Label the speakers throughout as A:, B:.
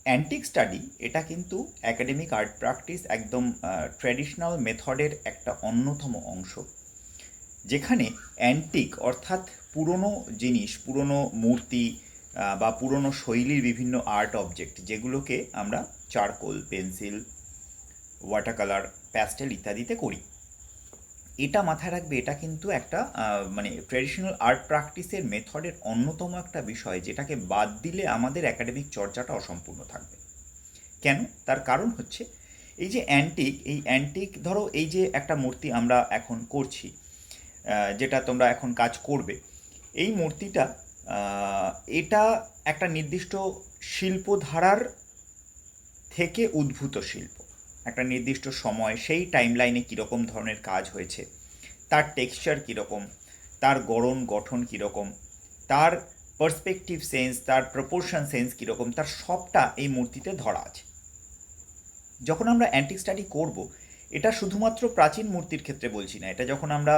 A: Antique study এটা কিন্তু academic art practice একদম ট্র্যাডিশনাল মেথডের একটা অন্যতম অংশ, যেখানে অ্যান্টিক অর্থাৎ পুরনো জিনিস, পুরনো মূর্তি বা পুরনো শৈলীর বিভিন্ন আর্ট অবজেক্ট, যেগুলোকে আমরা charcoal, pencil, water colour, pastel ইত্যাদিতে করি। এটা মাথায় রাখবে, এটা কিন্তু একটা মানে ট্র্যাডিশনাল আর্ট প্র্যাকটিসের মেথডের অন্যতম একটা বিষয়, যেটাকে বাদ দিলে আমাদের একাডেমিক চর্চাটা অসম্পূর্ণ থাকবে। কেন? তার কারণ হচ্ছে এই যে অ্যান্টিক, এই অ্যান্টিক ধরো এই যে একটা মূর্তি আমরা এখন করছি, যেটা তোমরা এখন কাজ করবে, এই মূর্তিটা এটা একটা নির্দিষ্ট শিল্পধারার থেকে উদ্ভূত শিল্প। একটা নির্দিষ্ট সময়, সেই টাইমলাইনে কীরকম ধরনের কাজ হয়েছে, তার টেক্সচার কীরকম, তার গড়ন গঠন কীরকম, তার পার্সপেক্টিভ সেন্স, তার প্রপোর্শন সেন্স কীরকম, তার সবটা এই মূর্তিতে ধরা আছে। যখন আমরা অ্যান্টিক স্টাডি করব, এটা শুধুমাত্র প্রাচীন মূর্তির ক্ষেত্রে বলছি না, এটা যখন আমরা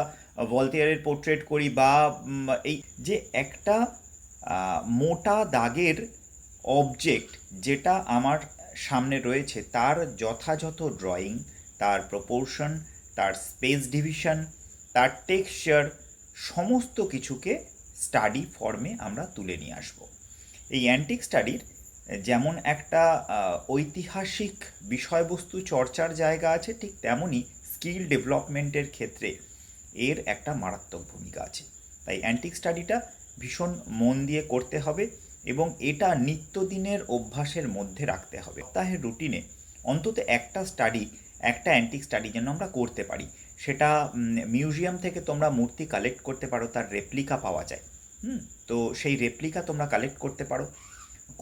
A: ভলতেয়ারের পোর্ট্রেট করি বা এই যে একটা মোটা দাগের অবজেক্ট যেটা আমার সামনে রয়েছে, তার যথাযথ ড্রয়িং, তার প্রপোর্শন, তার স্পেস ডিভিশন, তার টেক্সচার, সমস্ত কিছুকে স্টাডি ফর্মে আমরা তুলে নিয়ে আসব। এই অ্যান্টিক স্টাডির যেমন একটা ঐতিহাসিক বিষয়বস্তু চর্চার জায়গা আছে, ঠিক তেমনই স্কিল ডেভেলপমেন্টের ক্ষেত্রে এর একটা মারাত্মক ভূমিকা আছে। তাই অ্যান্টিক স্টাডিটা ভীষণ মন দিয়ে করতে হবে এবং এটা নিত্যদিনের অভ্যাসের মধ্যে রাখতে হবে। সপ্তাহের রুটিনে অন্তত একটা স্টাডি, একটা অ্যান্টিক স্টাডি যেন আমরা করতে পারি। সেটা মিউজিয়াম থেকে তোমরা মূর্তি কালেক্ট করতে পারো, তার রেপ্লিকা পাওয়া যায়। তো সেই রেপ্লিকা তোমরা কালেক্ট করতে পারো,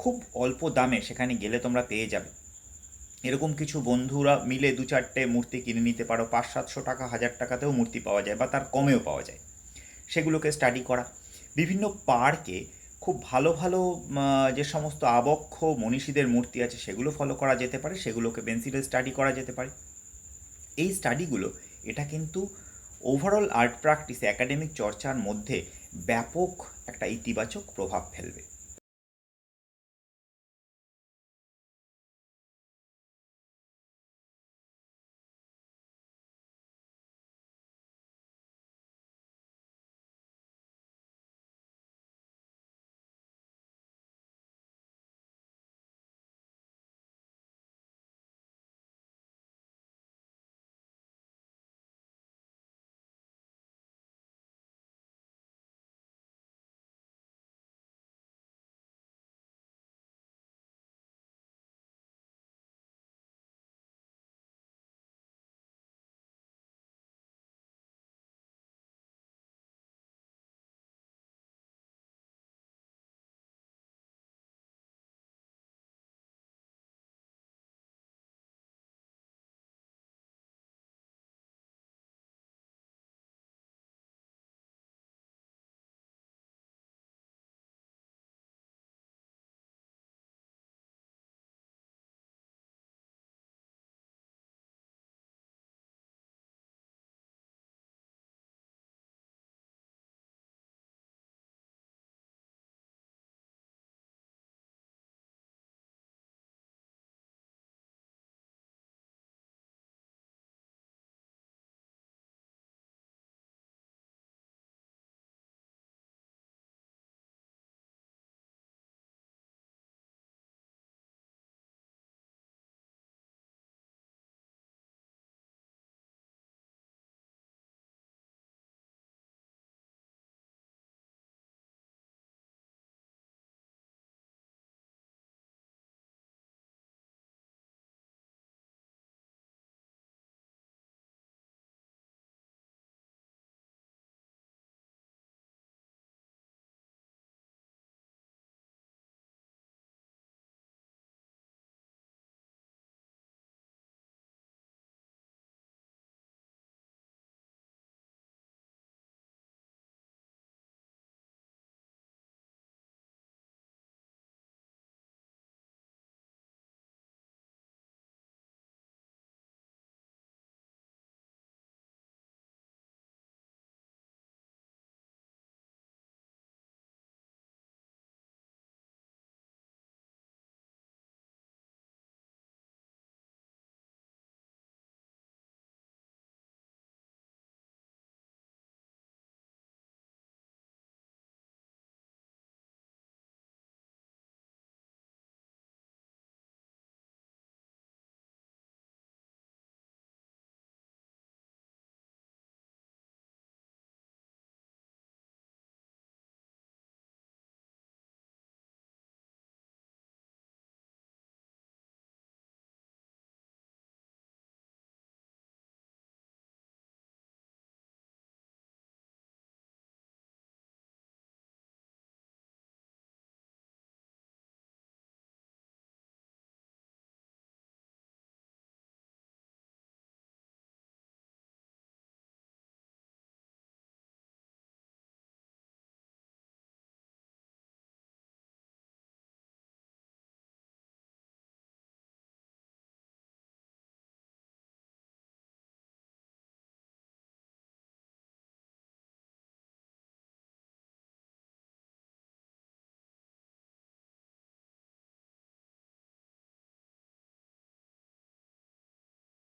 A: খুব অল্প দামে সেখানে গেলে তোমরা পেয়ে যাবে। এরকম কিছু বন্ধুরা মিলে দু চারটে মূর্তি কিনে নিতে পারো, 500-700 টাকা, 1000 টাকাতেও মূর্তি পাওয়া যায় বা তার কমেও পাওয়া যায়। সেগুলোকে স্টাডি করা, বিভিন্ন পার্কে খুব ভালো ভালো যে সমস্ত আবক্ষ মনীষীদের মূর্তি আছে সেগুলো ফলো করা যেতে পারে, সেগুলোকে পেন্সিলে স্টাডি করা যেতে পারে। এই স্টাডিগুলো এটা কিন্তু ওভারঅল আর্ট প্র্যাকটিস, একাডেমিক চর্চার মধ্যে ব্যাপক একটা ইতিবাচক প্রভাব ফেলবে।